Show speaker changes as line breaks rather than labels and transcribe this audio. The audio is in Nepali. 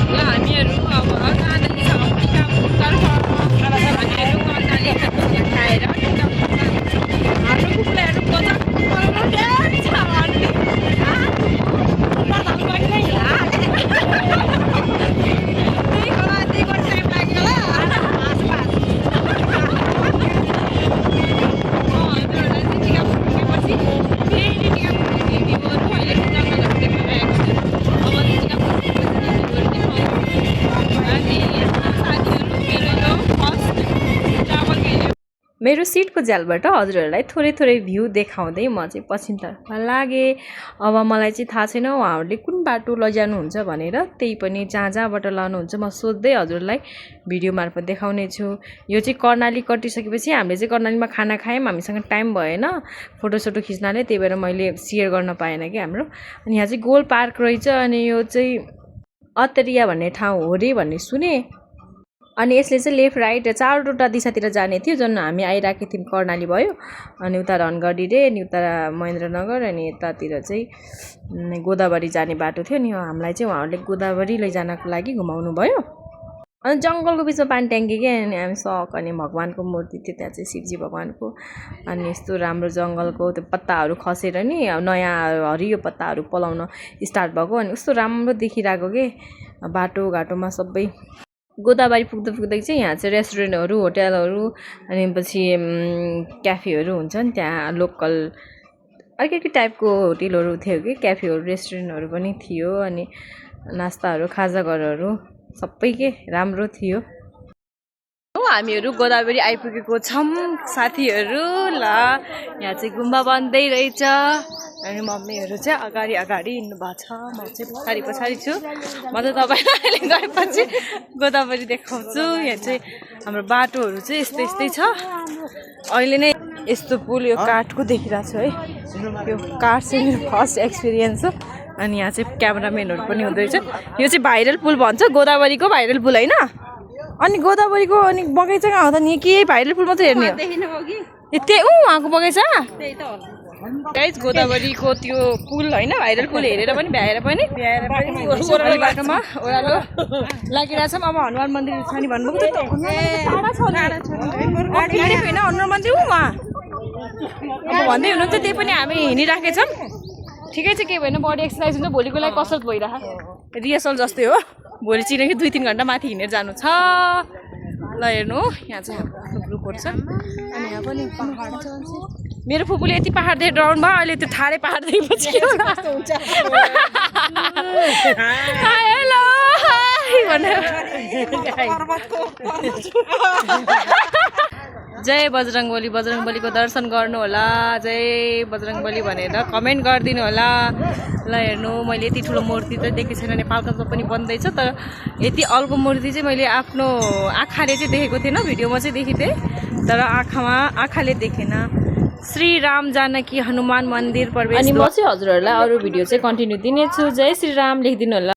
हामीहरू अब कर्णाली छ टिकापुरतर्फ हामीहरू कर्णाली खाएर हाम्रो कुकुरहरू बजार छ अनि मेरो सिटको झ्यालबाट हजुरहरूलाई थोरै थोरै भ्यू देखाउँदै म चाहिँ पश्चिमतर्फ लागेँ। अब मलाई चाहिँ थाहा छैन उहाँहरूले कुन बाटो लैजानुहुन्छ भनेर, त्यही पनि जहाँ जहाँबाट लानुहुन्छ म सोध्दै हजुरलाई भिडियो मार्फत देखाउने छु। यो चाहिँ कर्णाली कटिसकेपछि हामीले चाहिँ कर्णालीमा खाना खायौँ, हामीसँग टाइम भएन फोटोसोटो खिच्नाले, त्यही भएर मैले सेयर गर्न पाएन कि हाम्रो। अनि यहाँ चाहिँ गोल पार्क रहेछ अनि यो चाहिँ अत्तरिया भन्ने ठाउँ हो रे भन्ने सुने। अनि यसले चाहिँ लेफ्ट राइट चारवटा दिशातिर जाने थियो, जुन हामी आइरहेको थियौँ कर्णाली भयो अनि उता रनगढी रे अनि उता महेन्द्रनगर अनि यतातिर चाहिँ गोदावरी जाने बाटो थियो नि। हामीलाई चाहिँ उहाँहरूले गोदावरी लैजानको लागि घुमाउनु भयो। अनि जङ्गलको बिचमा पानी ट्याङ्की के अनि हामी सक अनि भगवान्को मूर्ति थियो त्यहाँ चाहिँ शिवजी भगवान्को। अनि यस्तो राम्रो जङ्गलको त्यो पत्ताहरू खसेर नि नयाँ हरियो पत्ताहरू पलाउन स्टार्ट भएको अनि कस्तो राम्रो देखिरहेको के बाटोघाटोमा सबै। गोदावरी पुग्दा पुग्दै चाहिँ यहाँ चाहिँ रेस्टुरेन्टहरू होटेलहरू अनि पछि क्याफेहरू हुन्छ नि, त्यहाँ लोकल अर्कै टाइपको होटेलहरू थियो कि क्याफेहरू रेस्टुरेन्टहरू पनि थियो अनि नास्ताहरू खाजा घरहरू सबै के राम्रो थियो। हामीहरू गोदावरी आइपुगेको छौँ साथीहरू। ल यहाँ चाहिँ गुम्बा बन्दै रहेछ अनि मम्मीहरू चाहिँ अगाडि हिँड्नु भएको छ, म चाहिँ पछाडि छु। म त तपाईँलाई अहिले गएपछि गोदावरी देखाउँछु। यहाँ चाहिँ हाम्रो बाटोहरू चाहिँ यस्तै छ। अहिले नै यस्तो पुल यो काठको देखिरहेको छु है, यो काठ चाहिँ मेरो फर्स्ट एक्सपिरियन्स हो। अनि यहाँ चाहिँ क्यामेराम्यानहरू पनि हुँदैछ। यो चाहिँ भाइरल पुल भन्छ, गोदावरीको भाइरल पुल होइन। अनि गोदावरीको अनि बगैँचा कहाँ हो त नि, के भाइरल पुल मात्रै हेर्ने हो त्यही उहाँको बगैँचा गाइस। गोदावरीको त्यो पुल होइन भाइरल पुल हेरेर पनि भ्याएर पनि ओह्रालो बाटोमा ओह्रालो लागिरहेछौँ। अब हनुमान मन्दिर छ नि भन्नुभएको थियो होइन हनुमान मन्दिर उहाँ अब भन्दै हुनुहुन्छ, त्यही पनि हामी हिँडिराखेछौँ। ठिकै छ, केही भएन, बडी एक्सर्साइज हुन्छ, भोलिको लागि कसरत भइरहेको रिहर्सल जस्तै हो। भोलि चिनेको 2-3 घन्टा माथि हिँडेर जानु छ। ल हेर्नु यहाँ चाहिँ हाम्रो आफ्नो ग्रुपहरू छ अनि यहाँ पनि पहाड छ। मेरो फुपूले यति पहाड देखेर डराउनु भयो, अहिले त्यो ठाडै पहाड देखेपछि हेलो भनेर जय बजरङ्गबली, बजरङ्गबलीको दर्शन गर्नु होला, जय बजरङ्गबली भनेर कमेन्ट गरिदिनु होला। ल हेर्नु मैले यति ठुलो मूर्ति त देखेको छैन, नेपालको पनि बन्दैछ, तर यति अल्गो मूर्ति चाहिँ मैले आफ्नो आँखाले चाहिँ देखेको थिएन, भिडियोमा चाहिँ देखिथेँ तर आँखाले देखेन। श्री राम जानकी हनुमान मन्दिर प्रवेश। अनि म चाहिँ हजुरहरूलाई अरू भिडियो चाहिँ कन्टिन्यू दिनेछु। जय श्री राम लेखिदिनु होला।